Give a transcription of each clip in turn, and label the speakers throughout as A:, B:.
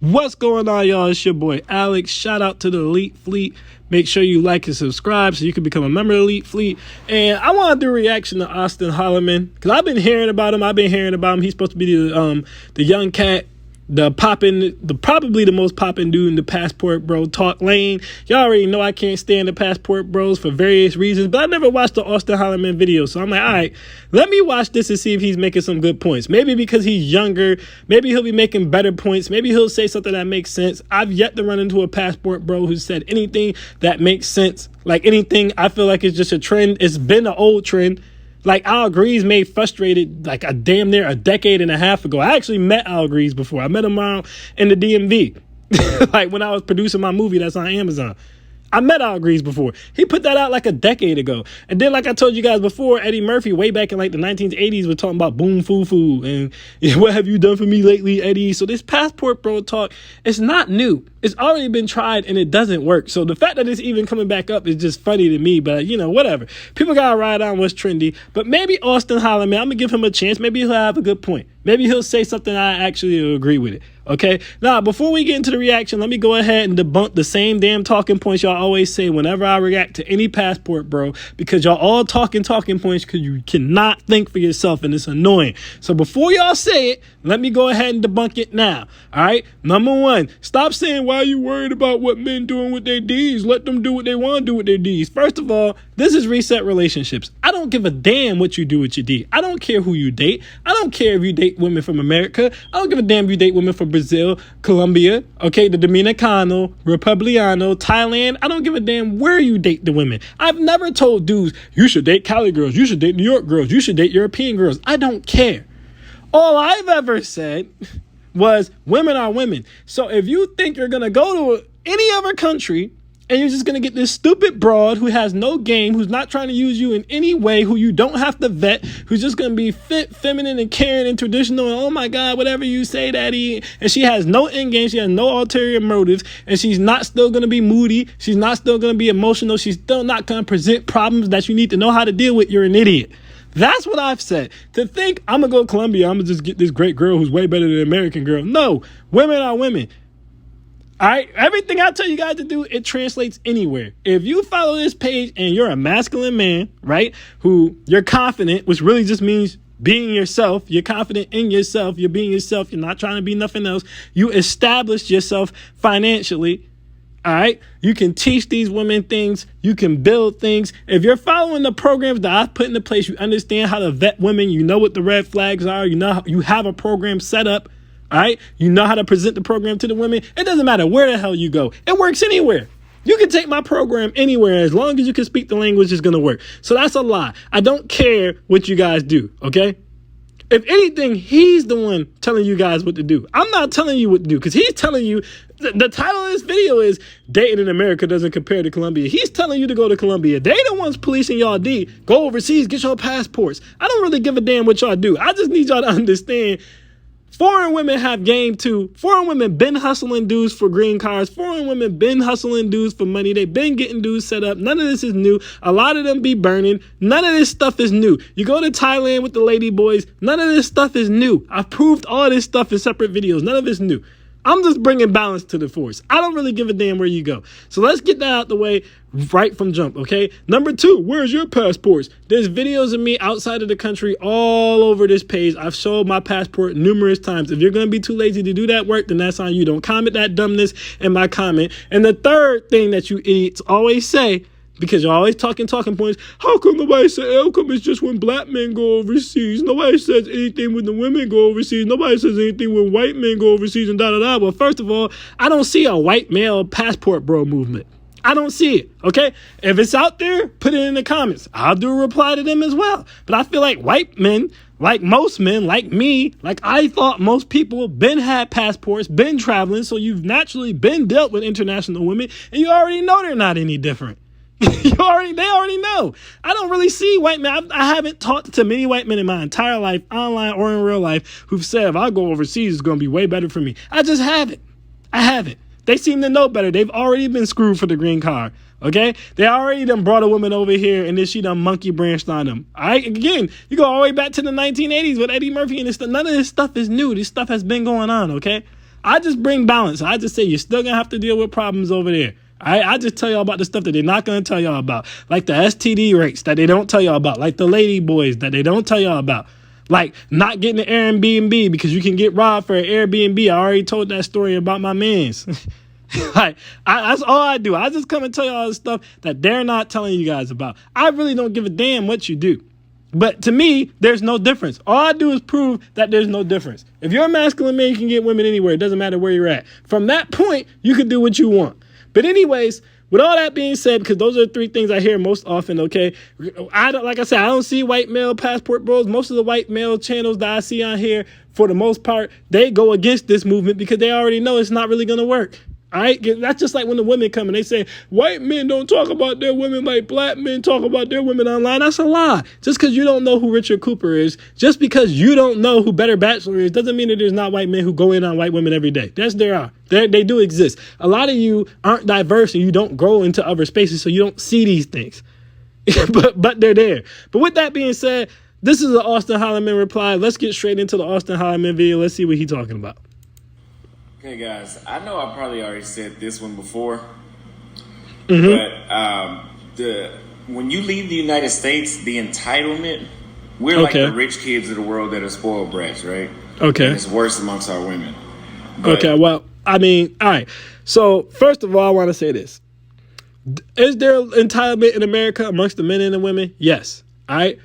A: What's going on, y'all? It's your boy Alex. Shout out to the Elite Fleet. Make sure you like and subscribe so you can become a member of the Elite Fleet. And I want to do a reaction to Austin Hollerman because I've been hearing about him. He's supposed to be the young cat, probably the most poppin' dude in the Passport Bro talk lane. Y'all already know I can't stand the Passport Bros for various reasons, but I never watched the Austin Hollerman video. So I'm like, all right, let me watch this and see if he's making some good points. Maybe because he's younger, maybe he'll be making better points. Maybe he'll say something that makes sense. I've yet to run into a Passport Bro who said anything that makes sense. Like anything, I feel like it's just a trend. It's been an old trend. Like Al Grease made Frustrated like a damn near a decade and a half ago. I actually met Al Grease before. I met him out in the DMV. Like when I was producing my movie that's on Amazon. I met Al Grease before. He put that out like a decade ago. And then like I told you guys before, Eddie Murphy way back in like the 1980s was talking about boom foo foo and what have you done for me lately, Eddie? So this Passport Bro talk, it's not new. It's already been tried and it doesn't work. So the fact that it's even coming back up is just funny to me. But, whatever. People got to ride on what's trendy. But maybe Austin Hollerman, I'm going to give him a chance. Maybe he'll have a good point. Maybe he'll say something I actually agree with it. Okay? Now, before we get into the reaction, let me go ahead and debunk the same damn talking points y'all always say whenever I react to any Passport Bro. Because y'all all talking points because you cannot think for yourself and it's annoying. So before y'all say it, let me go ahead and debunk it now. All right? Number one, stop saying why are you worried about what men doing with their D's? Let them do what they want to do with their D's. First of all, this is reset relationships. I don't give a damn what you do with your D. I don't care who you date. I don't care if you date women from America. I don't give a damn if you date women from Brazil, Colombia, okay, the Dominicano, Republicano, Thailand. I don't give a damn where you date the women. I've never told dudes, you should date Cali girls, you should date New York girls, you should date European girls. I don't care. All I've ever said was women are women. So if you think you're going to go to any other country and you're just going to get this stupid broad who has no game, who's not trying to use you in any way, who you don't have to vet, who's just going to be fit, feminine, and caring and traditional, and oh my God, whatever you say, daddy, and she has no end game, she has no ulterior motives, and she's not still going to be moody, she's not still going to be emotional, she's still not going to present problems that you need to know how to deal with, you're an idiot. That's what I've said. To think I'm going to go to Colombia, I'm going to just get this great girl who's way better than an American girl. No, women are women. All right, everything I tell you guys to do, it translates anywhere. If you follow this page and you're a masculine man, right, who you're confident, which really just means being yourself, you're confident in yourself, you're being yourself, you're not trying to be nothing else, you established yourself financially, all right, you can teach these women things, you can build things. If you're following the programs that I've put into place, you understand how to vet women, you know what the red flags are, you know you have a program set up. All right. You know how to present the program to the women. It doesn't matter where the hell you go. It works anywhere. You can take my program anywhere. As long as you can speak the language, it's going to work. So that's a lie. I don't care what you guys do. OK, if anything, he's the one telling you guys what to do. I'm not telling you what to do because he's telling you the title of this video is Dating in America Doesn't Compare to Colombia. He's telling you to go to Colombia. They the ones policing y'all D. Go overseas, get your passports. I don't really give a damn what y'all do. I just need y'all to understand. Foreign women have game too. Foreign women been hustling dudes for green cards. Foreign women been hustling dudes for money. They've been getting dudes set up. None of this is new. A lot of them be burning. None of this stuff is new. You go to Thailand with the lady boys. None of this stuff is new. I've proved all this stuff in separate videos. None of it's new. I'm just bringing balance to the force. I don't really give a damn where you go. So let's get that out the way right from jump, okay? Number two, where's your passports? There's videos of me outside of the country all over this page. I've showed my passport numerous times. If you're going to be too lazy to do that work, then that's on you. Don't comment that dumbness in my comment. And the third thing that you idiots always say, because you're always talking points. How come nobody said outcome is just when black men go overseas? Nobody says anything when the women go overseas. Nobody says anything when white men go overseas and da-da-da. Well, first of all, I don't see a white male Passport Bro movement. I don't see it, okay? If it's out there, put it in the comments. I'll do a reply to them as well. But I feel like white men, like most men, like me, like I thought most people been had passports, been traveling, so you've naturally been dealt with international women, and you already know they're not any different. They already know. I don't really see white men. I haven't talked to many white men in my entire life, online or in real life, who've said if I go overseas, it's going to be way better for me. I just haven't. I haven't. They seem to know better. They've already been screwed for the green card. Okay? They already done brought a woman over here and then she done monkey branched on them. All right? Again, you go all the way back to the 1980s with Eddie Murphy and this stuff. None of this stuff is new. This stuff has been going on. Okay? I just bring balance. I just say you're still going to have to deal with problems over there. I just tell y'all about the stuff that they're not going to tell y'all about. Like the STD rates that they don't tell y'all about. Like the lady boys that they don't tell y'all about. Like not getting an Airbnb because you can get robbed for an Airbnb. I already told that story about my mans. Like, that's all I do. I just come and tell you all the stuff that they're not telling you guys about. I really don't give a damn what you do. But to me, there's no difference. All I do is prove that there's no difference. If you're a masculine man, you can get women anywhere. It doesn't matter where you're at. From that point, you can do what you want. But anyways, with all that being said, because those are the three things I hear most often, okay? Like I said, I don't see white male passport bros. Most of the white male channels that I see on here, for the most part, they go against this movement because they already know it's not really going to work. All right, that's just like when the women come and they say, white men don't talk about their women like black men talk about their women online. That's a lie. Just because you don't know who Richard Cooper is, just because you don't know who Better Bachelor is, doesn't mean that there's not white men who go in on white women every day. Yes, there are. They do exist. A lot of you aren't diverse and you don't grow into other spaces, so you don't see these things. but they're there. But with that being said, this is an Austin Hollerman reply. Let's get straight into the Austin Hollerman video. Let's see what he's talking about.
B: Okay, guys, I know I probably already said this one before, but when you leave the United States, the entitlement, we're like the rich kids of the world that are spoiled brats, right?
A: Okay.
B: And it's worse amongst our women. But,
A: okay, well, I mean, all right. So, first of all, I want to say this. Is there entitlement in America amongst the men and the women? Yes. All right.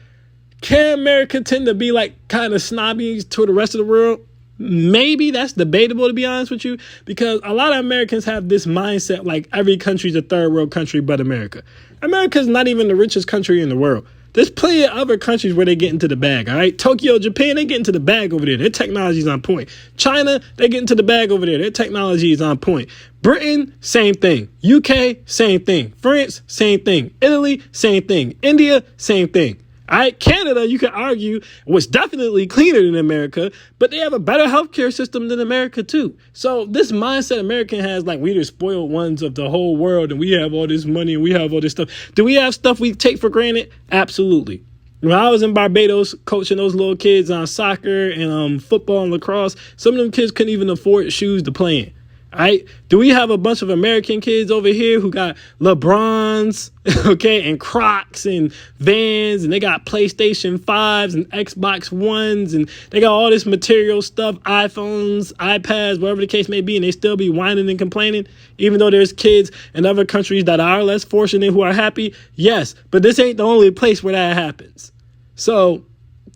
A: Can America tend to be like kind of snobby to the rest of the world? Maybe. That's debatable, to be honest with you, because a lot of Americans have this mindset like every country's a third world country but America. America's not even the richest country in the world. There's plenty of other countries where they get into the bag, all right? Tokyo, Japan, they get into the bag over there. Their technology is on point. China, they get into the bag over there. Their technology is on point. Britain, same thing. UK, same thing. France, same thing. Italy, same thing. India, same thing. All right, Canada, you could argue, was definitely cleaner than America, but they have a better healthcare system than America, too. So this mindset American has, like, we're the spoiled ones of the whole world, and we have all this money, and we have all this stuff. Do we have stuff we take for granted? Absolutely. When I was in Barbados coaching those little kids on soccer and football and lacrosse, some of them kids couldn't even afford shoes to play in. All right. Do we have a bunch of American kids over here who got LeBrons, okay, and Crocs and Vans, and they got PlayStation 5s and Xbox Ones, and they got all this material stuff, iPhones, iPads, whatever the case may be, and they still be whining and complaining, even though there's kids in other countries that are less fortunate who are happy? Yes, but this ain't the only place where that happens. So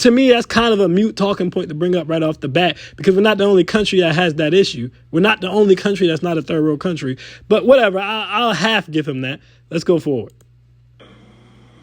A: to me, that's kind of a mute talking point to bring up right off the bat, because we're not the only country that has that issue. We're not the only country that's not a third world country. But whatever, I'll half give him that. Let's go forward.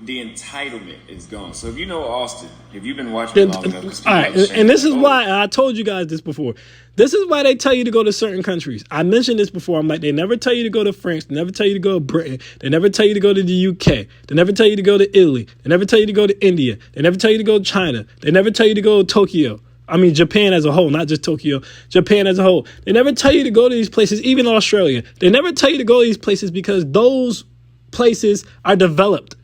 B: The entitlement is gone. So if you know Austin, if you've been watching long enough,
A: all right, and this is why, and I told you guys this before, this is why they tell you to go to certain countries. I mentioned this before. I'm like, they never tell you to go to France. They never tell you to go to Britain. They never tell you to go to the UK. They never tell you to go to Italy. They never tell you to go to India. They never tell you to go to China. They never tell you to go to Tokyo. I mean, Japan as a whole, not just Tokyo, Japan as a whole. They never tell you to go to these places, even Australia. They never tell you to go to these places because those places are developed.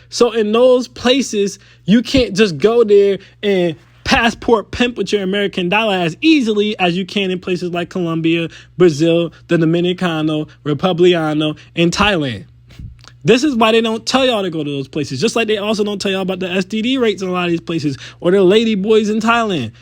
A: So in those places, you can't just go there and passport pimp with your American dollar as easily as you can in places like Colombia, Brazil, the Dominicano, Republicano, and Thailand. This is why they don't tell y'all to go to those places. Just like they also don't tell y'all about the STD rates in a lot of these places, or the lady boys in Thailand.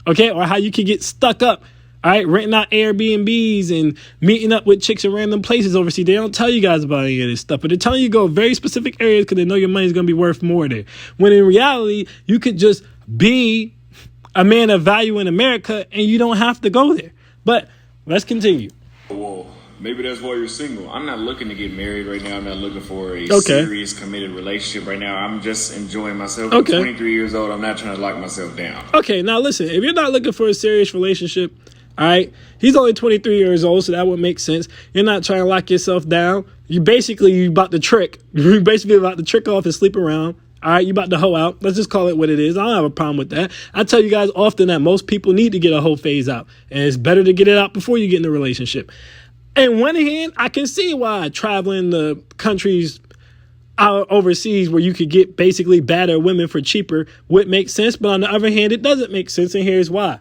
A: Okay, or how you can get stuck up. All right, renting out Airbnbs and meeting up with chicks in random places overseas. They don't tell you guys about any of this stuff, but they're telling you to go to very specific areas because they know your money's going to be worth more there. When in reality, you could just be a man of value in America and you don't have to go there. But let's continue.
B: Well, maybe that's why you're single. I'm not looking to get married right now. I'm not looking for a serious, committed relationship right now. I'm just enjoying myself. I'm 23 years old. I'm not trying to lock myself down.
A: Okay, now listen, if you're not looking for a serious relationship, all right, he's only 23 years old, so that would make sense. You're not trying to lock yourself down. You about to trick. You're basically about to trick off and sleep around. All right, you about to hoe out. Let's just call it what it is. I don't have a problem with that. I tell you guys often that most people need to get a whole phase out, and it's better to get it out before you get in a relationship. On one hand, I can see why traveling to countries out overseas where you could get basically better women for cheaper would make sense. But on the other hand, it doesn't make sense, and here's why.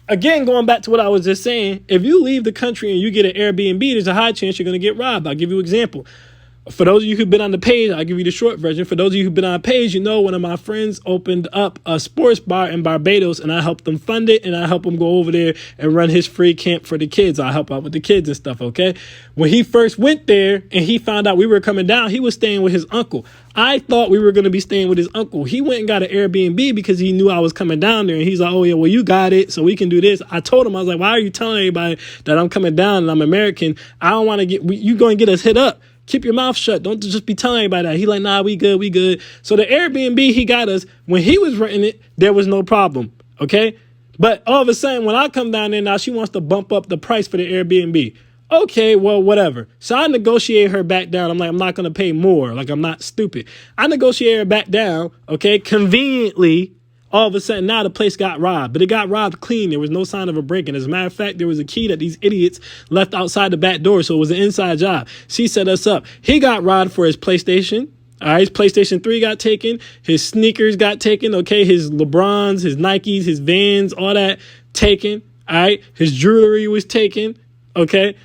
A: again, going back to what I was just saying, if you leave the country and you get an Airbnb, there's a high chance you're going to get robbed. I'll give you an example. For those of you who've been on the page, I'll give you the short version. For those of you who've been on the page, you know one of my friends opened up a sports bar in Barbados, and I helped them fund it, and I helped him go over there and run his free camp for the kids. I help out with the kids and stuff, okay? When he first went there and he found out we were coming down, he was staying with his uncle. I thought we were going to be staying with his uncle. He went and got an Airbnb because he knew I was coming down there, and he's like, oh, yeah, well, you got it, so we can do this. I told him, I was like, why are you telling everybody that I'm coming down and I'm American? I don't want to you going to get us hit up. Keep your mouth shut. Don't just be telling anybody that. He like, nah, we good, we good. So the Airbnb he got us, when he was renting it, there was no problem, okay? But all of a sudden, when I come down there now, she wants to bump up the price for the Airbnb. Okay, well, whatever. So I negotiate her back down. I'm like, I'm not going to pay more. Like, I'm not stupid. I negotiate her back down, okay? Conveniently, all of a sudden, now the place got robbed. But it got robbed clean. There was no sign of a break-in. As a matter of fact, there was a key that these idiots left outside the back door, so it was an inside job. She set us up. He got robbed for his PlayStation. All right, his PlayStation 3 got taken. His sneakers got taken, okay? His LeBrons, his Nikes, his Vans, all that taken. All right, his jewelry was taken, okay?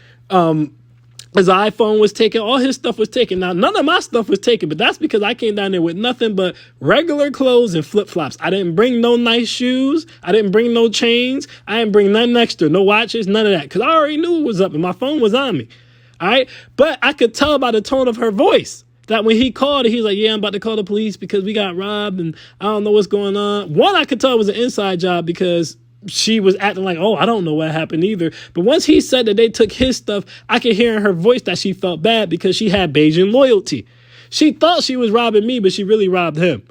A: His iPhone was taken. All his stuff was taken. Now, none of my stuff was taken, but that's because I came down there with nothing but regular clothes and flip-flops. I didn't bring no nice shoes. I didn't bring no chains. I didn't bring nothing extra, no watches, none of that, because I already knew it was up and my phone was on me. All right? But I could tell by the tone of her voice that when he called, he's like, yeah, I'm about to call the police because we got robbed and I don't know what's going on. One, I could tell it was an inside job because she was acting like, oh, I don't know what happened either. But once he said that they took his stuff, I could hear in her voice that she felt bad because she had Bayesian loyalty. She thought she was robbing me, but she really robbed him.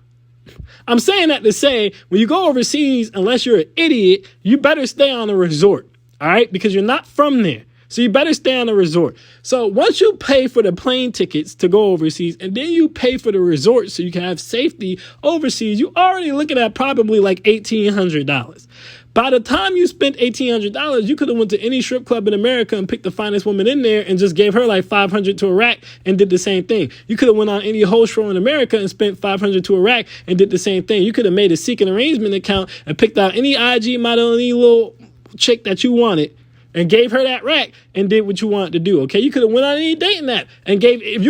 A: I'm saying that to say, when you go overseas, unless you're an idiot, you better stay on a resort, all right? Because you're not from there. So you better stay on a resort. So once you pay for the plane tickets to go overseas and then you pay for the resort so you can have safety overseas, you already looking at probably like $1,800. By the time you spent $1,800, you could have went to any strip club in America and picked the finest woman in there and just gave her like $500 to a rack and did the same thing. You could have went on any whole show in America and spent $500 to a rack and did the same thing. You could have made a seek and arrangement account and picked out any IG model, any little chick that you wanted and gave her that rack and did what you wanted to do, okay? You could have went on any dating app and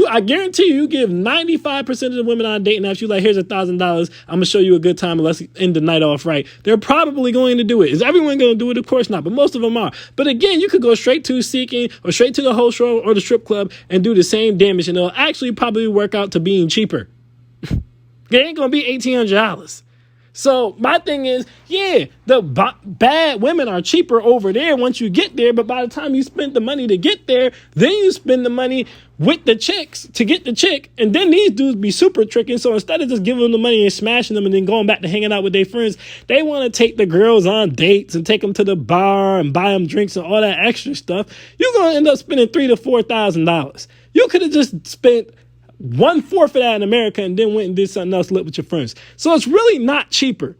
A: I guarantee you give 95% of the women on dating apps, you like, here's $1,000, I'm going to show you a good time and let's end the night off right. They're probably going to do it. Is everyone going to do it? Of course not, but most of them are. But again, you could go straight to seeking or straight to the whole show or the strip club and do the same damage and it'll actually probably work out to being cheaper. It ain't going to be $1,800. So my thing is, yeah, the bad women are cheaper over there once you get there. But by the time you spend the money to get there, then you spend the money with the chicks to get the chick. And then these dudes be super tricky. So instead of just giving them the money and smashing them and then going back to hanging out with their friends, they want to take the girls on dates and take them to the bar and buy them drinks and all that extra stuff. You're going to end up spending $3,000 to $4,000. You could have just spent 1/4 of that in America and then went and did something else lit with your friends. So it's really not cheaper.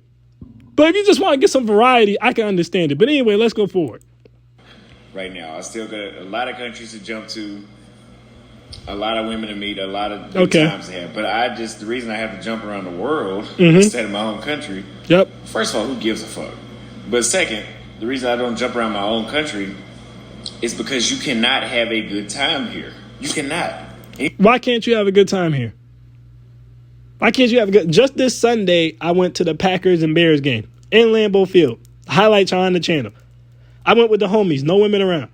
A: But if you just want to get some variety, I can understand it. But anyway, let's go forward.
B: Right now, I still got a lot of countries to jump to, a lot of women to meet, a lot of good times to have. But the reason I have to jump around the world instead of my own country, first of all, who gives a fuck? But second, the reason I don't jump around my own country is because you cannot have a good time here. You cannot.
A: Why can't you have a good time here? Why can't you have a good... Just this Sunday, I went to the Packers and Bears game in Lambeau Field. Highlights are on the channel. I went with the homies. No women around.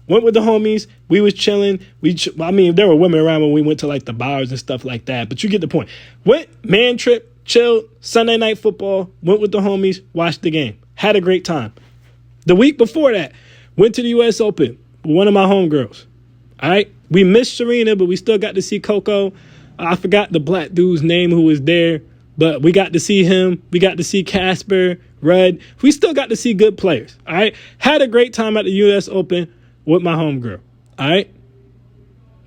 A: Went with the homies. We was chilling. There were women around when we went to like the bars and stuff like that. But you get the point. Went, man trip, chilled, Sunday night football. Went with the homies. Watched the game. Had a great time. The week before that, went to the U.S. Open with one of my homegirls. All right? We missed Serena, but we still got to see Coco. I forgot the black dude's name who was there, but we got to see him. We got to see Casper, Rudd. We still got to see good players, all right? Had a great time at the U.S. Open with my homegirl, all right?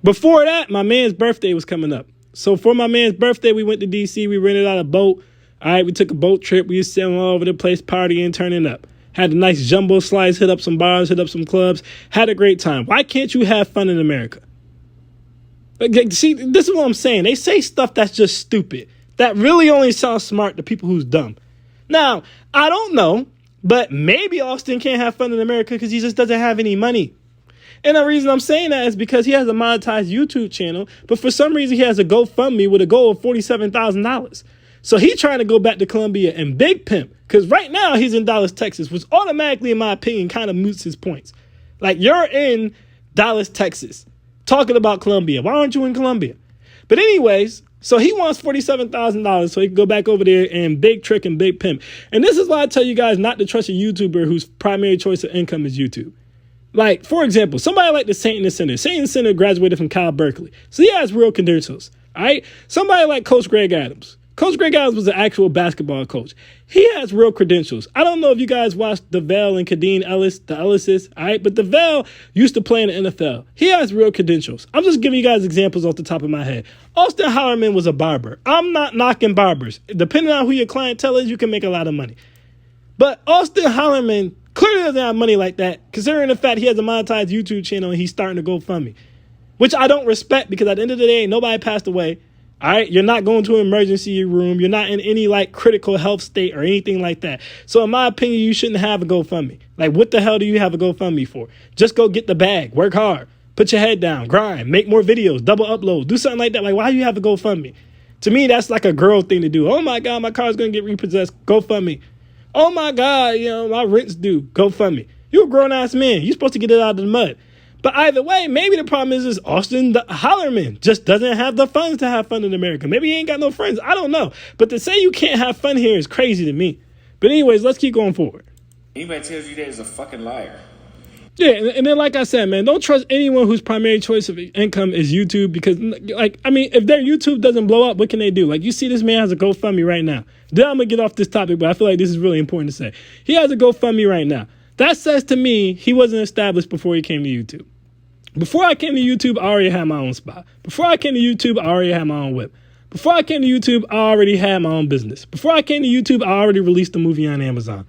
A: Before that, my man's birthday was coming up. So for my man's birthday, we went to D.C. We rented out a boat, all right? We took a boat trip. We was sailing all over the place, partying, turning up. Had a nice jumbo slice, hit up some bars, hit up some clubs. Had a great time. Why can't you have fun in America? See, this is what I'm saying. They say stuff that's just stupid. That really only sounds smart to people who's dumb. Now, I don't know But maybe Austin can't have fun in America because he just doesn't have any money. And the reason I'm saying that is because he has a monetized YouTube channel, but for some reason he has a GoFundMe with a goal of $47,000. So he's trying to go back to Colombia and big pimp, because right now he's in Dallas, Texas, which automatically, in my opinion, kind of moots his points. Like, you're in Dallas, Texas, talking about Colombia. Why aren't you in Colombia? But anyways, so he wants $47,000 so he can go back over there and big trick and big pimp. And this is why I tell you guys not to trust a YouTuber whose primary choice of income is YouTube. Like, for example, somebody like the Saint in the Center. Saint in the Center graduated from Cal Berkeley, so he has real credentials, all right? Somebody like Coach Greg Adams. Coach Greg Adams was an actual basketball coach. He has real credentials. I don't know if you guys watched DeVale and Kadeem Ellis, the Ellises, all right? But DeVale used to play in the NFL. He has real credentials. I'm just giving you guys examples off the top of my head. Austin Hollerman was a barber. I'm not knocking barbers. Depending on who your clientele is, you can make a lot of money. But Austin Hollerman clearly doesn't have money like that, considering the fact he has a monetized YouTube channel and he's starting to GoFundMe, which I don't respect, because at the end of the day, nobody passed away. All right, you're not going to an emergency room. You're not in any like critical health state or anything like that. So in my opinion, you shouldn't have a GoFundMe. Like, what the hell do you have a GoFundMe for? Just go get the bag, work hard, put your head down, grind, make more videos, double upload, do something like that. Like, why do you have a GoFundMe? To me, that's like a girl thing to do. Oh my God, my car's going to get repossessed. GoFundMe. Oh my God, my rent's due. GoFundMe. You're a grown ass man. You're supposed to get it out of the mud. But either way, maybe the problem is Austin Hollerman just doesn't have the funds to have fun in America. Maybe he ain't got no friends. I don't know. But to say you can't have fun here is crazy to me. But anyways, let's keep going forward.
B: Anybody tells you that is a fucking liar.
A: Yeah, and then like I said, man, don't trust anyone whose primary choice of income is YouTube, because, like, I mean, if their YouTube doesn't blow up, what can they do? Like, you see this man has a GoFundMe right now. Then I'm going to get off this topic, but I feel like this is really important to say. He has a GoFundMe right now. That says to me he wasn't established before he came to YouTube. Before I came to YouTube, I already had my own spot. Before I came to YouTube, I already had my own whip. Before I came to YouTube, I already had my own business. Before I came to YouTube, I already released a movie on Amazon.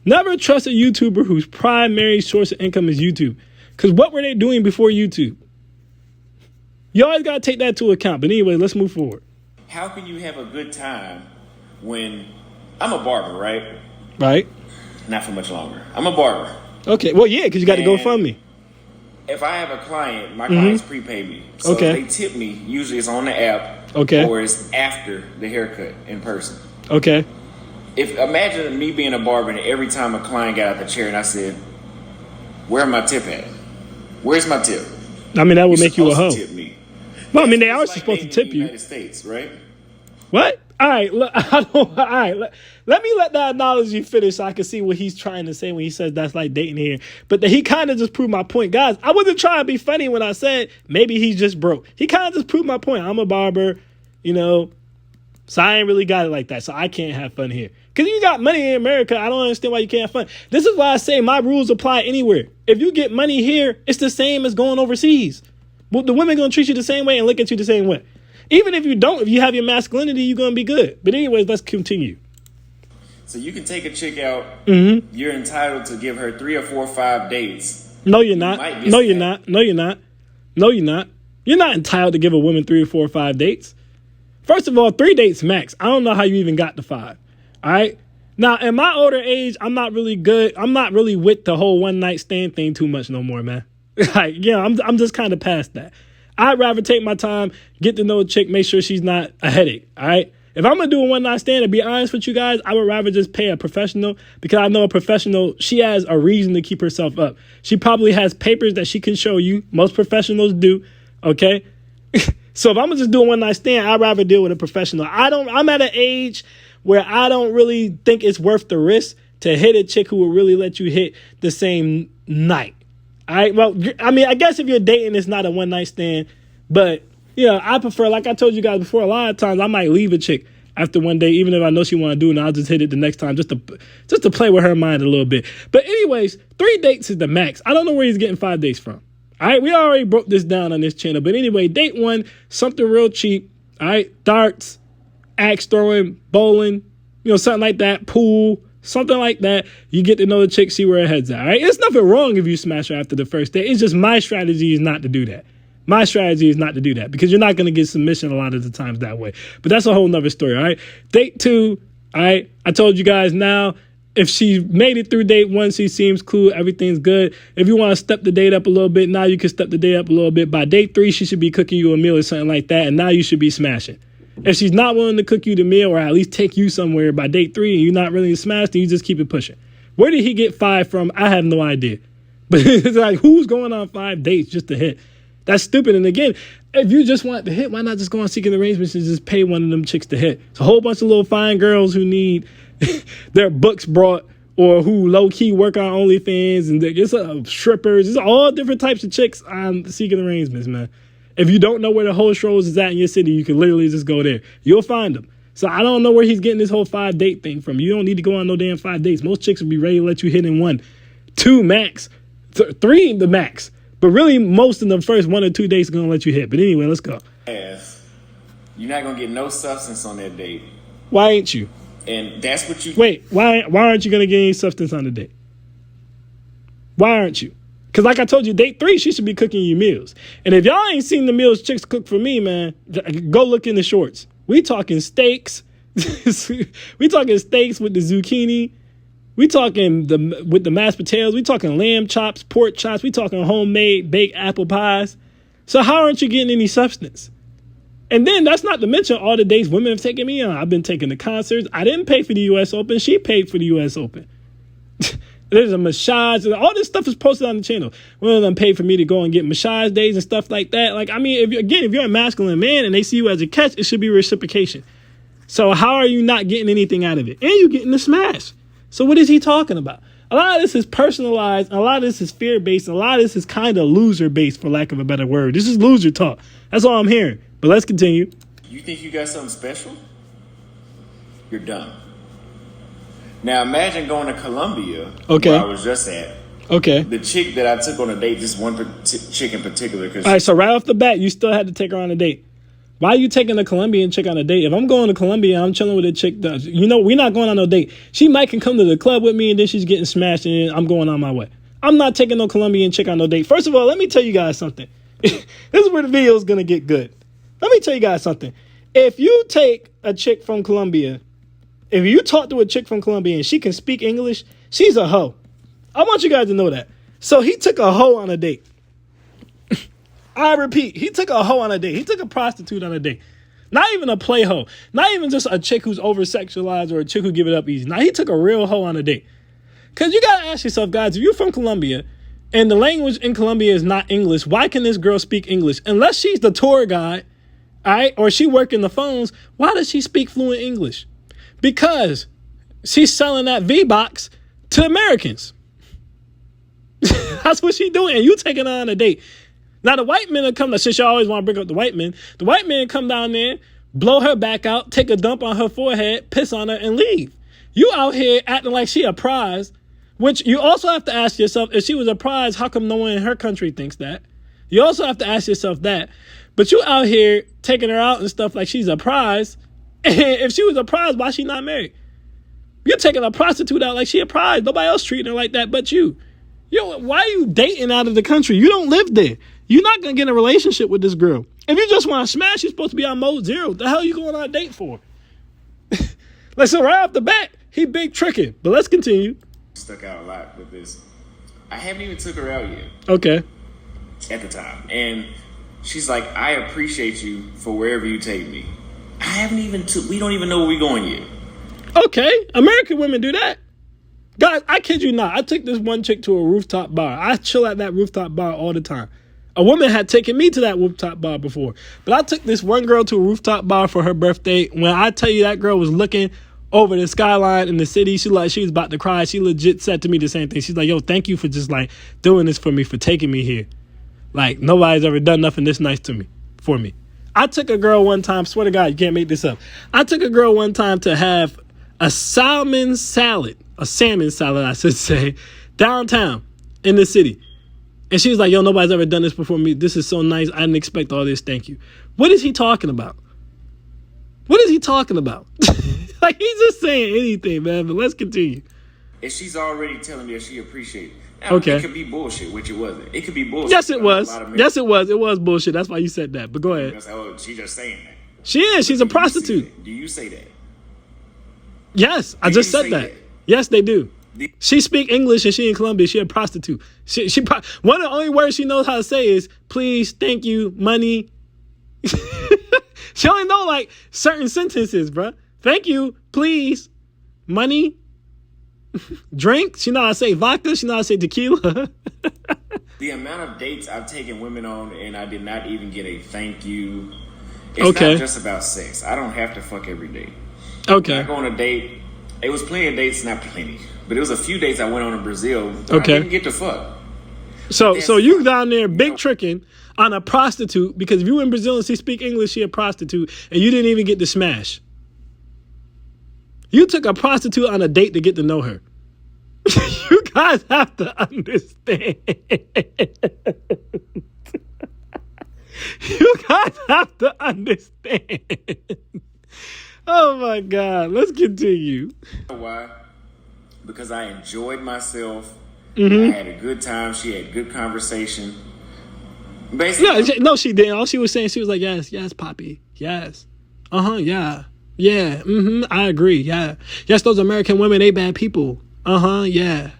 A: Never trust a YouTuber whose primary source of income is YouTube. Because what were they doing before YouTube? You always got to take that into account. But anyway, let's move forward.
B: How can you have a good time when I'm a barber, right?
A: Right.
B: Not for much longer. I'm a barber.
A: Okay. Well, yeah, because you got to GoFundMe.
B: If I have a client, my clients prepay me. So if they tip me, usually it's on the app.
A: Okay.
B: Or it's after the haircut in person.
A: Okay.
B: Imagine me being a barber and every time a client got out the chair and I said, "Where my tip at? Where's my tip?"
A: I mean, that would make you a hoe.
B: Tip me.
A: Well, I mean, they are supposed to tip you.
B: United States, right?
A: What? All right. All right. Let me let that analogy finish so I can see what he's trying to say when he says that's like dating here. But he kind of just proved my point. Guys, I wasn't trying to be funny when I said maybe he's just broke. He kind of just proved my point. I'm a barber, so I ain't really got it like that. So I can't have fun here. Because you got money in America, I don't understand why you can't have fun. This is why I say my rules apply anywhere. If you get money here, it's the same as going overseas. But the women going to treat you the same way and look at you the same way. Even if you don't, if you have your masculinity, you're going to be good. But anyways, let's continue.
B: So you can take a chick out. Mm-hmm. You're entitled to give her 3 or 4 or 5 dates.
A: No, you're not. No, you're not. No, you're not. No, you're not. You're not entitled to give a woman 3 or 4 or 5 dates. First of all, 3 dates max. I don't know how you even got to 5. All right. Now, in my older age, I'm not really good. I'm not really with the whole one night stand thing too much no more, man. I'm just kind of past that. I'd rather take my time, get to know a chick, make sure she's not a headache, all right? If I'm going to do a one-night stand, to be honest with you guys, I would rather just pay a professional, because I know a professional, she has a reason to keep herself up. She probably has papers that she can show you. Most professionals do, okay? So if I'm going to just do a one-night stand, I'd rather deal with a professional. I'm at an age where I don't really think it's worth the risk to hit a chick who will really let you hit the same night. All right. Well, I mean, I guess if you're dating, it's not a one night stand. But, I prefer, like I told you guys before, a lot of times I might leave a chick after one day, even if I know she want to do it, and I'll just hit it the next time just to play with her mind a little bit. But anyways, 3 dates is the max. I don't know where he's getting 5 dates from. All right. We already broke this down on this channel. But anyway, date 1, something real cheap. All right. Darts, axe throwing, bowling, something like that, pool. Something like that. You get to know the chick, see where her head's at. All right. There's nothing wrong if you smash her after the first date. It's just my strategy is not to do that. My strategy is not to do that, because you're not going to get submission a lot of the times that way. But that's a whole nother story. All right. Date 2. All right. I told you guys now, If she made it through date one, she seems cool, everything's good. If you want to step the date up a little bit, now you can step the date up a little bit. By date 3, she should be cooking you a meal or something like that, and now you should be smashing. If she's not willing to cook you the meal or at least take you somewhere by date 3 and you're not really smashed, then you just keep it pushing. Where did he get 5 from? I have no idea. But it's like, who's going on 5 dates just to hit? That's stupid. And again, if you just want to hit, why not just go on Seeking Arrangements and just pay one of them chicks to hit? It's a whole bunch of little fine girls who need their books brought or who low-key work on OnlyFans, and it's strippers. It's all different types of chicks on Seeking Arrangements, man. If you don't know where the host shows is at in your city, you can literally just go there. You'll find them. So I don't know where he's getting this whole 5-date thing from. You don't need to go on no damn 5 dates. Most chicks will be ready to let you hit in 1, 2 max, 3 the max. But really, most of the first 1 or 2 dates are going to let you hit. But anyway, let's go.
B: Yes. You're not going to get no substance on that date.
A: Why ain't you?
B: And that's what you...
A: Wait, why aren't you going to get any substance on the date? Why aren't you? Because like I told you, date 3, she should be cooking you meals. And if y'all ain't seen the meals chicks cook for me, man, go look in the shorts. We talking steaks. We talking steaks with the zucchini. We talking with the mashed potatoes. We talking lamb chops, pork chops. We talking homemade baked apple pies. So how aren't you getting any substance? And then that's not to mention all the dates women have taken me on. I've been taking the concerts. I didn't pay for the U.S. Open. She paid for the U.S. Open. There's a massage. All this stuff is posted on the channel. One of them paid for me to go and get massage days and stuff like that. Like, I mean, if you're a masculine man and they see you as a catch, it should be reciprocation. So how are you not getting anything out of it? And you getting the smash. So what is he talking about? A lot of this is personalized. A lot of this is fear-based. A lot of this is kind of loser-based, for lack of a better word. This is loser talk. That's all I'm hearing. But let's continue.
B: You think you got something special? You're dumb. Now imagine going to Colombia, where I was just at.
A: Okay.
B: The chick that I took on a date, this one chick in particular.
A: All right, so right off the bat, you still had to take her on a date. Why are you taking a Colombian chick on a date? If I'm going to Colombia, I'm chilling with a chick that, we're not going on no date. She might can come to the club with me and then she's getting smashed and I'm going on my way. I'm not taking no Colombian chick on no date. First of all, let me tell you guys something. This is where the video is going to get good. Let me tell you guys something. If you take a chick from Colombia, if you talk to a chick from Colombia and she can speak English, she's a hoe. I want you guys to know that. So he took a hoe on a date. I repeat, he took a hoe on a date. He took a prostitute on a date. Not even a play hoe. Not even just a chick who's over-sexualized or a chick who give it up easy. Now, he took a real hoe on a date. Because you got to ask yourself, guys, if you're from Colombia and the language in Colombia is not English, why can this girl speak English? Unless she's the tour guide, all right, or she working the phones, why does she speak fluent English? Because she's selling that V-Box to Americans. That's what she's doing. And you taking her on a date. Now, the white men will come, since you always want to bring up the white men come down there, blow her back out, take a dump on her forehead, piss on her, and leave. You out here acting like she a prize, which you also have to ask yourself, if she was a prize, how come no one in her country thinks that? You also have to ask yourself that. But you out here taking her out and stuff like she's a prize. And if she was a prize, why she not married? You're taking a prostitute out like she a prize. Nobody else treating her like that but you. Why are you dating out of the country? You don't live there. You're not going to get in a relationship with this girl. If you just want to smash, you're supposed to be on mode 0. What the hell are you going on a date for? Like, so right off the bat, he big tricking. But let's continue.
B: Stuck out a lot with this. I haven't even took her out yet.
A: Okay.
B: At the time. And she's like, I appreciate you for wherever you take me. I haven't even we don't even know where we're going yet.
A: Okay. American women do that. Guys, I kid you not. I took this one chick to a rooftop bar. I chill at that rooftop bar all the time. A woman had taken me to that rooftop bar before. But I took this one girl to a rooftop bar for her birthday. When I tell you that girl was looking over the skyline in the city, she was about to cry. She legit said to me the same thing. She's like, yo, thank you for just like doing this for me, for taking me here. Like, nobody's ever done nothing this nice for me. I took a girl one time, swear to God, you can't make this up. I took a girl one time to have a salmon salad, I should say, downtown in the city. And she was like, yo, nobody's ever done this before me. This is so nice. I didn't expect all this. Thank you. What is he talking about? What is he talking about? Like, he's just saying anything, man. But let's continue.
B: And she's already telling me that she appreciates it. Now,
A: okay.
B: It could be bullshit, which it wasn't. It could be bullshit.
A: Yes, it was. Yes, it was. It was bullshit. That's why you said that. But go ahead.
B: Oh, she's just saying that.
A: She is. She's a prostitute.
B: Do you say that?
A: Yes, I just said that. Yes, they do. She speak English and she in Colombia. She a prostitute. She one of the only words she knows how to say is please, thank you, money. She only know like certain sentences, bruh. Thank you, please, money, drink. She know how to say vodka. She know how to say tequila.
B: The amount of dates I've taken women on and I did not even get a thank you. It's not just about sex. I don't have to fuck every day.
A: Okay.
B: When I go on a date, it was plenty of dates, not plenty, but it was a few dates I went on in Brazil. I didn't get to fuck.
A: So you down there big tricking on a prostitute because if you in Brazil and she speak English, she a prostitute, and you didn't even get to smash. You took a prostitute on a date to get to know her. You guys have to understand. You guys have to understand. Oh my God. Let's continue.
B: Why? Because I enjoyed myself. I had a good time. She had good conversation. Basically,
A: no, she didn't. All she was saying, she was like, yes, Poppy. Yes. Yeah. Yeah. I agree. Yeah. Yes, those American women, they bad people. Yeah.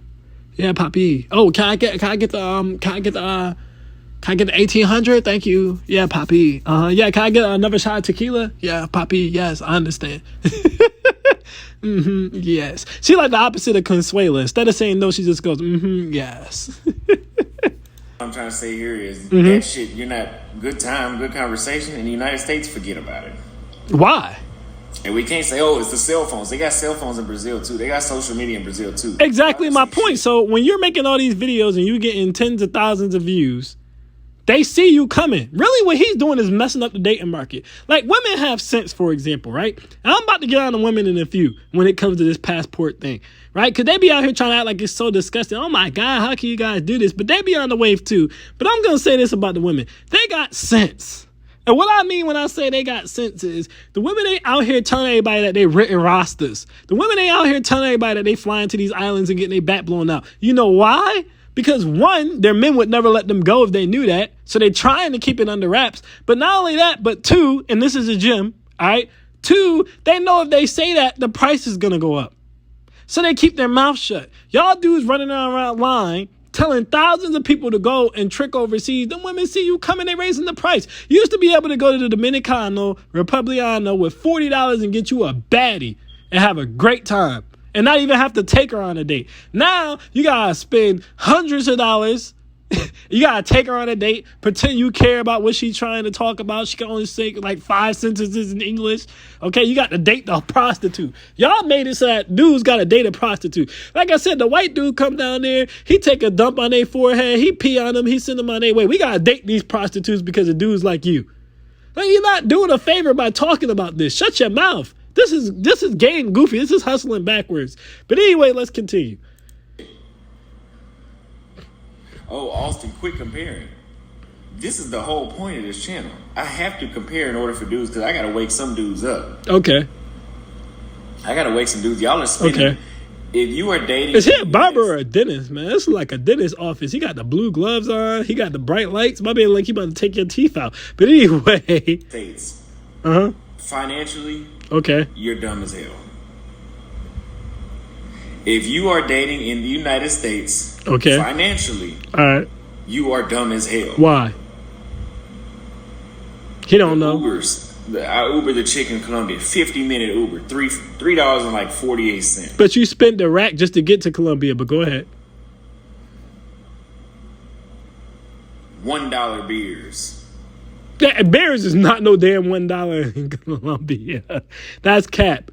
A: Yeah, Poppy. Oh, can I get the 1800? Thank you. Yeah, Poppy. Yeah, can I get another shot of tequila? Yeah, Poppy. Yes, I understand. Yes. She like the opposite of Consuela. Instead of saying no, she just goes, yes.
B: What I'm trying to say here is that shit, you're not good time, good conversation in the United States, forget about it.
A: Why?
B: And we can't say, oh, it's the cell phones. They got cell phones in Brazil too. They got social media in Brazil too.
A: Exactly my point. Shit. So when you're making all these videos and you're getting tens of thousands of views, they see you coming. Really, what he's doing is messing up the dating market. Like, women have sense, for example, right? And I'm about to get on the women in a few when it comes to this passport thing, right? Because they be out here trying to act like it's so disgusting. Oh, my God, how can you guys do this? But they be on the wave, too. But I'm going to say this about the women. They got sense. And what I mean when I say they got sense is the women ain't out here telling everybody that they written rosters. The women ain't out here telling everybody that they flying to these islands and getting their back blown out. You know why? Because one, their men would never let them go if they knew that. So they're trying to keep it under wraps. But not only that, but two, and this is a gem, all right? Two, they know if they say that, the price is going to go up. So they keep their mouth shut. Y'all dudes running around line telling thousands of people to go and trick overseas. Them women see you coming, they raising the price. You used to be able to go to the Dominicano, Republicano with $40 and get you a baddie and have a great time. And not even have to take her on a date. Now, you got to spend hundreds of dollars. You got to take her on a date. Pretend you care about what she's trying to talk about. She can only say like 5 sentences in English. Okay, you got to date the prostitute. Y'all made it so that dudes got to date a prostitute. Like I said, the white dude come down there. He take a dump on their forehead. He pee on them. He send them on their way. We got to date these prostitutes because of dudes like you. Like, you're not doing a favor by talking about this. Shut your mouth. This is gay and goofy. This is hustling backwards. But anyway, let's continue.
B: Oh, Austin, quit comparing. This is the whole point of this channel. I have to compare in order for dudes because I got to wake some dudes up.
A: Okay.
B: I got to wake some dudes. Y'all are spending. Okay. If you are dating...
A: Is he a barber or a dentist, man? This is like a dentist office. He got the blue gloves on. He got the bright lights. My man like he about to take your teeth out. But anyway...
B: States.
A: Uh-huh.
B: Financially...
A: Okay.
B: You're dumb as hell. If you are dating in the United States,
A: okay,
B: financially,
A: all right,
B: you are dumb as hell.
A: Why? He don't know.
B: Ubers. I Ubered the chick in Colombia, 50-minute Uber, $3 and like 48 cents.
A: But you spent the rack just to get to Colombia. But go ahead.
B: $1 beers.
A: Bears is not no damn $1 in Colombia. That's cap.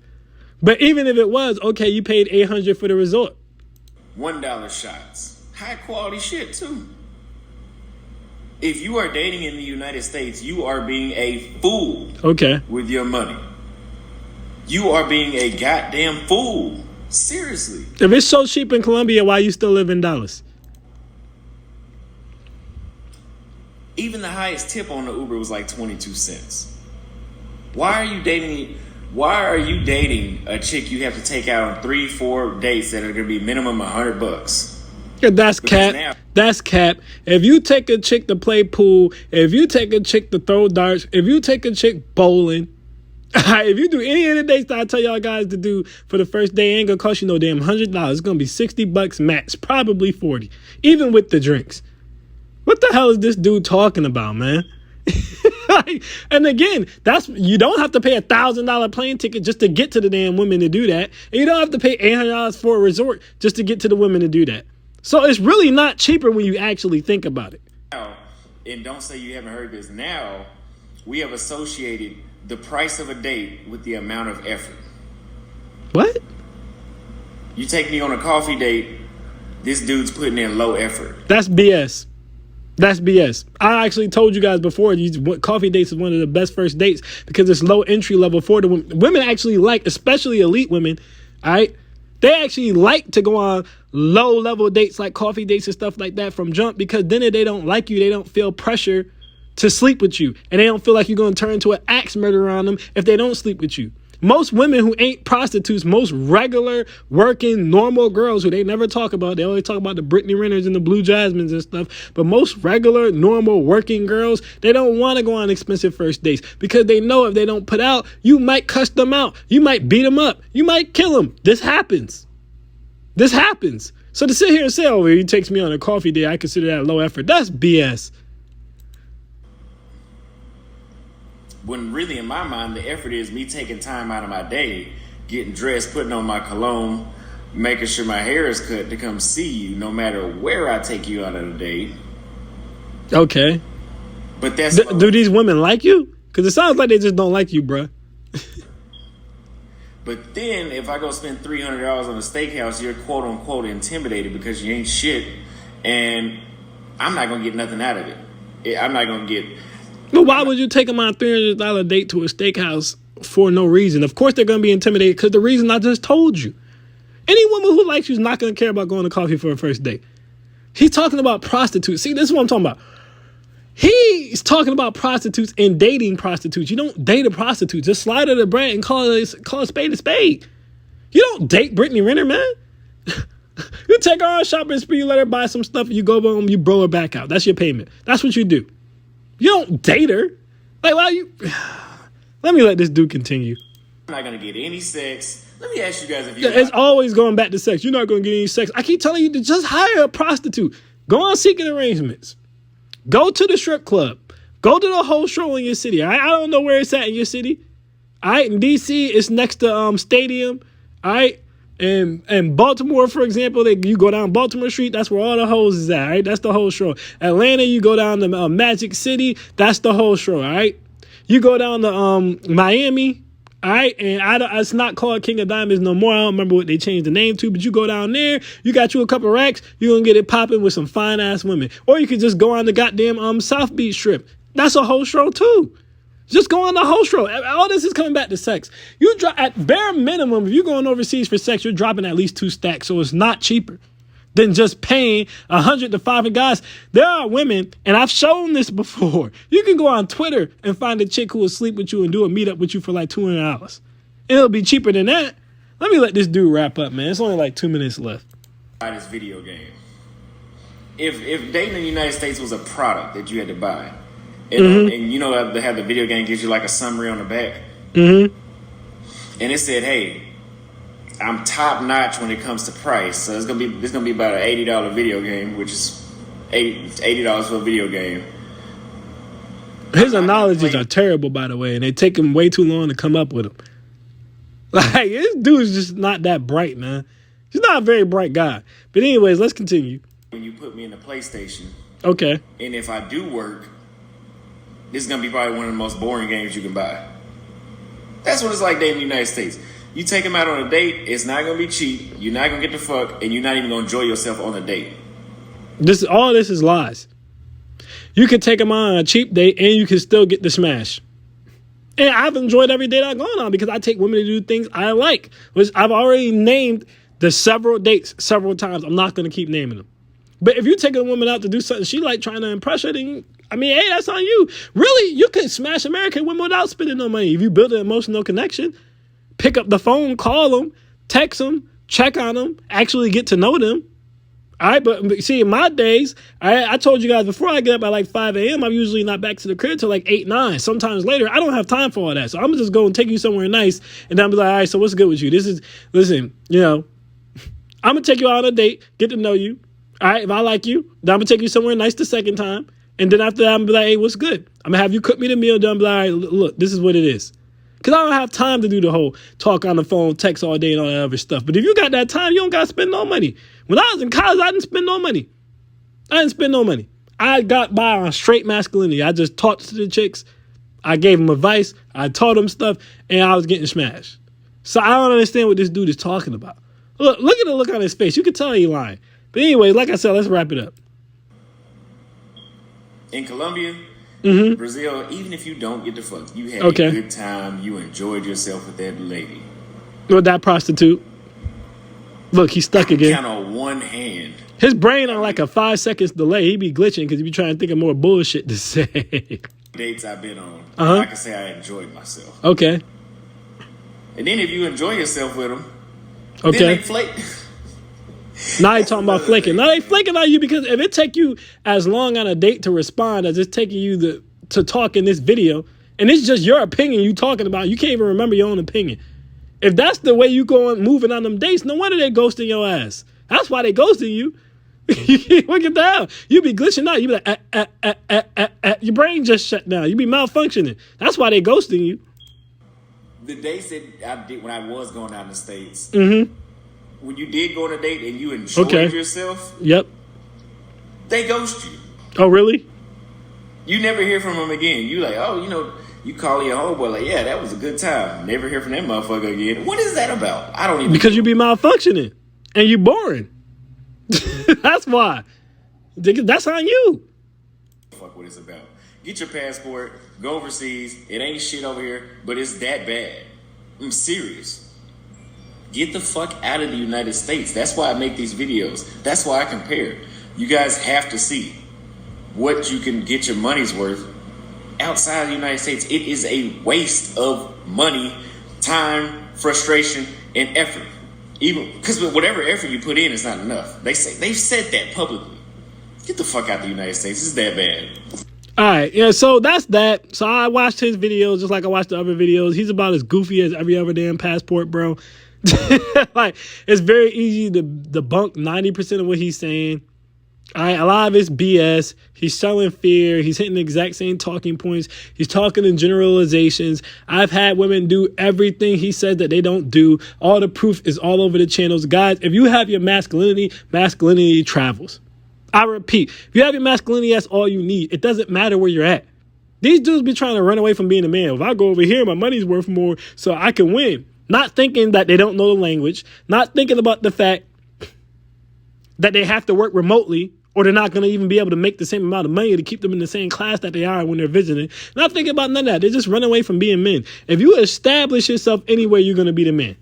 A: But even if it was, okay, you paid $800 for the resort.
B: $1 shots. High quality shit too. If you are dating in the United States, you are being a fool.
A: Okay.
B: With your money. You are being a goddamn fool. Seriously.
A: If it's so cheap in Colombia, why you still live in dollars?
B: Even the highest tip on the Uber was like 22 cents. Why are you dating a chick you have to take out on 3-4 dates that are going to be minimum $100?
A: That's cap. That's cap. If you take a chick to play pool, if you take a chick to throw darts, if you take a chick bowling, If you do any of the dates that I tell y'all guys to do for the first day, it ain't gonna cost you no damn $100. It's gonna be $60 max, probably 40, even with the drinks. What the hell is this dude talking about, man? And again, you don't have to pay $1,000 plane ticket just to get to the damn women to do that. And you don't have to pay $800 for a resort just to get to the women to do that. So it's really not cheaper when you actually think about it.
B: Now, and don't say you haven't heard this. Now, we have associated the price of a date with the amount of effort.
A: What?
B: You take me on a coffee date, this dude's putting in low effort.
A: That's BS. That's BS. I actually told you guys before, coffee dates is one of the best first dates because it's low entry level for the women. Women actually like, especially elite women, all right? They actually like to go on low level dates like coffee dates and stuff like that from jump, because then if they don't like you, they don't feel pressure to sleep with you. And they don't feel like you're going to turn into an axe murderer on them if they don't sleep with you. Most women who ain't prostitutes, most regular, working, normal girls who they never talk about, they only talk about the Brittany Renners and the Blue Jasmines and stuff, but most regular, normal, working girls, they don't want to go on expensive first dates because they know if they don't put out, you might cuss them out. You might beat them up. You might kill them. This happens. This happens. So to sit here and say, oh, he takes me on a coffee date, I consider that low effort. That's BS.
B: When really, in my mind, the effort is me taking time out of my day, getting dressed, putting on my cologne, making sure my hair is cut to come see you, no matter where I take you out of the date.
A: Okay.
B: But that's...
A: Do these women like you? Because it sounds like they just don't like you, bruh.
B: But then, if I go spend $300 on a steakhouse, you're quote-unquote intimidated because you ain't shit, and I'm not going to get nothing out of it. I'm not going to get...
A: But why would you take them on a $300 date to a steakhouse for no reason? Of course they're going to be intimidated because the reason I just told you. Any woman who likes you is not going to care about going to coffee for a first date. He's talking about prostitutes. See, this is what I'm talking about. He's talking about prostitutes and dating prostitutes. You don't date a prostitute. Just slide her the bread and call a spade a spade. You don't date Brittany Renner, man. You take her on a shopping spree, you let her buy some stuff, you go home, you blow her back out. That's your payment. That's what you do. You don't date her. Like, why you... Let me let this dude continue.
B: I'm not going to get any sex. Let me ask you guys if
A: you... Yeah, it's always going back to sex. You're not going to get any sex. I keep telling you to just hire a prostitute. Go on Seeking Arrangements. Go to the strip club. Go to the whole show in your city. All right? I don't know where it's at in your city. All right? In D.C., it's next to Stadium. All right? And Baltimore, for example, you go down Baltimore Street, that's where all the hoes is at, right? That's the whole show. Atlanta, you go down to Magic City, that's the whole show, all right? You go down to Miami, all right? And it's not called King of Diamonds no more. I don't remember what they changed the name to, but you go down there, you got you a couple racks, you're going to get it popping with some fine-ass women. Or you could just go on the goddamn South Beach Strip. That's a whole show, too. Just go on the whole show. All this is coming back to sex. You drop at bare minimum, if you're going overseas for sex, you're dropping at least 2 stacks. So it's not cheaper than just paying $100 to $500. Guys, there are women, and I've shown this before. You can go on Twitter and find a chick who will sleep with you and do a meetup with you for like $200. It'll be cheaper than that. Let me let this dude wrap up, man. It's only like 2 minutes left.
B: Buy this video game. If dating in the United States was a product that you had to buy, and you know they have the video game gives you like a summary on the back. And it said, hey, I'm top notch when it comes to price. So it's gonna be about an $80 video game, which is $80 for a video game.
A: His analogies are terrible, by the way, and they take him way too long to come up with them. Like, this dude's just not that bright, man. He's not a very bright guy. But anyways, let's continue.
B: When you put me in the PlayStation,
A: okay,
B: and if I do work, this is going to be probably one of the most boring games you can buy. That's what it's like dating in the United States. You take them out on a date, it's not going to be cheap, you're not going to get the fuck, and you're not even going to enjoy yourself on a date.
A: All this is lies. You can take them on a cheap date, and you can still get the smash. And I've enjoyed every date I've gone on because I take women to do things I like, which I've already named the several dates several times. I'm not going to keep naming them. But if you're taking a woman out to do something she like trying to impress her, then hey, that's on you. Really, you can smash American women without spending no money. If you build an emotional connection, pick up the phone, call them, text them, check on them, actually get to know them. All right, but see, in my days, I told you guys before I get up at like 5 a.m., I'm usually not back to the crib till like 8, 9. Sometimes later, I don't have time for all that. So I'm just going to take you somewhere nice, and then I'll be like, all right, so what's good with you? Listen, I'm going to take you out on a date, get to know you. All right, if I like you, then I'm going to take you somewhere nice the second time. And then after that, I'm going to be like, hey, what's good? I'm going to have you cook me the meal, then I'm going to be like, all right, look, this is what it is. Because I don't have time to do the whole talk on the phone, text all day and all that other stuff. But if you got that time, you don't got to spend no money. When I was in college, I didn't spend no money. I got by on straight masculinity. I just talked to the chicks. I gave them advice. I taught them stuff. And I was getting smashed. So I don't understand what this dude is talking about. Look at the look on his face. You can tell he's lying. But anyway, like I said, let's wrap it up.
B: In Colombia, Brazil, even if you don't get the fuck, you had a good time. You enjoyed yourself with that lady.
A: With that prostitute. Look, he's stuck again.
B: Count on one hand.
A: His brain on like a 5 seconds delay. He be glitching because he be trying to think of more bullshit to say.
B: Dates I've been on, I can say I enjoyed myself.
A: Okay.
B: And then if you enjoy yourself with them,
A: then
B: they flake.
A: Now they talking about flaking. Now they flaking on you because if it take you as long on a date to respond as it's taking you to talk in this video, and it's just your opinion you talking about, you can't even remember your own opinion. If that's the way you going moving on them dates, no wonder they ghosting your ass. That's why they ghosting you. Look at that. You be glitching out. You be like, your brain just shut down. You be malfunctioning. That's why they ghosting you.
B: The dates that I did when I was going out in the States, when you did go on a date and you enjoyed yourself, they ghost you.
A: Oh, really?
B: You never hear from them again. You like, you call your homeboy like, yeah, that was a good time. Never hear from that motherfucker again. What is that about? I don't even
A: Because you be malfunctioning and you boring. That's why. That's on you.
B: Fuck what it's about. Get your passport, go overseas. It ain't shit over here, but it's that bad. I'm serious. Get the fuck out of the United States. That's why I make these videos. That's why I compare. You guys have to see what you can get your money's worth outside of the United States. It is a waste of money, time, frustration, and effort. Even because whatever effort you put in is not enough. They've said that publicly. Get the fuck out of the United States. It's that bad.
A: All right, yeah, so that's that. So I watched his videos just like I watched the other videos. He's about as goofy as every other damn passport, bro. Like, it's very easy to debunk 90% of what he's saying. All right, a lot of it's BS. He's selling fear. He's hitting the exact same talking points. He's talking in generalizations. I've had women do everything he said that they don't do. All the proof is all over the channels. Guys, if you have your masculinity travels. I repeat, if you have your masculinity, that's all you need. It doesn't matter where you're at. These dudes be trying to run away from being a man. If I go over here, my money's worth more, so I can win. Not thinking that they don't know the language. Not thinking about the fact that they have to work remotely or they're not going to even be able to make the same amount of money to keep them in the same class that they are when they're visiting. Not thinking about none of that. They just run away from being men. If you establish yourself anywhere, you're going to be the man.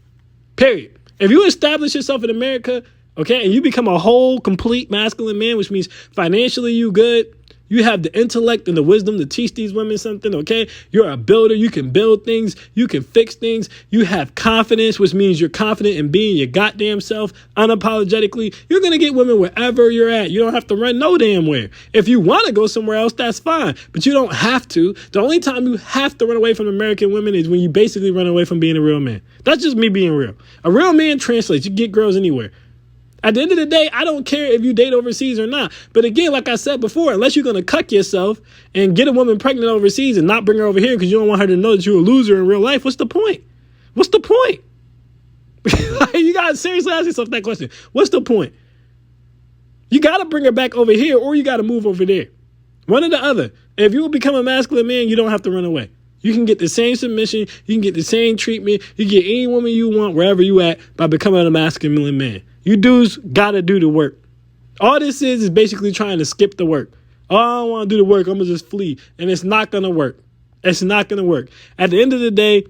A: Period. If you establish yourself in America, okay, and you become a whole, complete masculine man, which means financially you good, you have the intellect and the wisdom to teach these women something, okay? You're a builder. You can build things. You can fix things. You have confidence, which means you're confident in being your goddamn self unapologetically. You're going to get women wherever you're at. You don't have to run no damn where. If you want to go somewhere else, that's fine, but you don't have to. The only time you have to run away from American women is when you basically run away from being a real man. That's just me being real. A real man translates. You get girls anywhere. At the end of the day, I don't care if you date overseas or not. But again, like I said before, unless you're going to cuck yourself and get a woman pregnant overseas and not bring her over here because you don't want her to know that you're a loser in real life, what's the point? What's the point? You got to seriously ask yourself that question. What's the point? You got to bring her back over here or you got to move over there. One or the other. If you will become a masculine man, you don't have to run away. You can get the same submission. You can get the same treatment. You can get any woman you want wherever you at by becoming a masculine man. You dudes got to do the work. All this is basically trying to skip the work. Oh, I don't want to do the work. I'm going to just flee. And it's not going to work. It's not going to work. At the end of the day,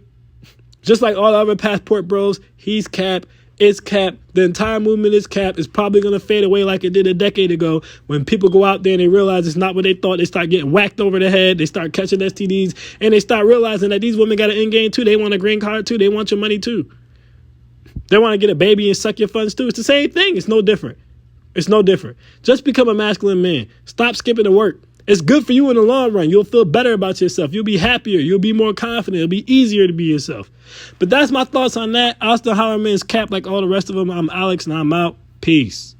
A: just like all the other passport bros, he's capped. It's capped. The entire movement is capped. It's probably going to fade away like it did a decade ago. When people go out there and they realize it's not what they thought, they start getting whacked over the head. They start catching STDs. And they start realizing that these women got an end game too. They want a green card too. They want your money too. They want to get a baby and suck your funds too. It's the same thing. It's no different. It's no different. Just become a masculine man. Stop skipping to work. It's good for you in the long run. You'll feel better about yourself. You'll be happier. You'll be more confident. It'll be easier to be yourself. But that's my thoughts on that. Austin Hollerman's cap like all the rest of them. I'm Alex, and I'm out. Peace.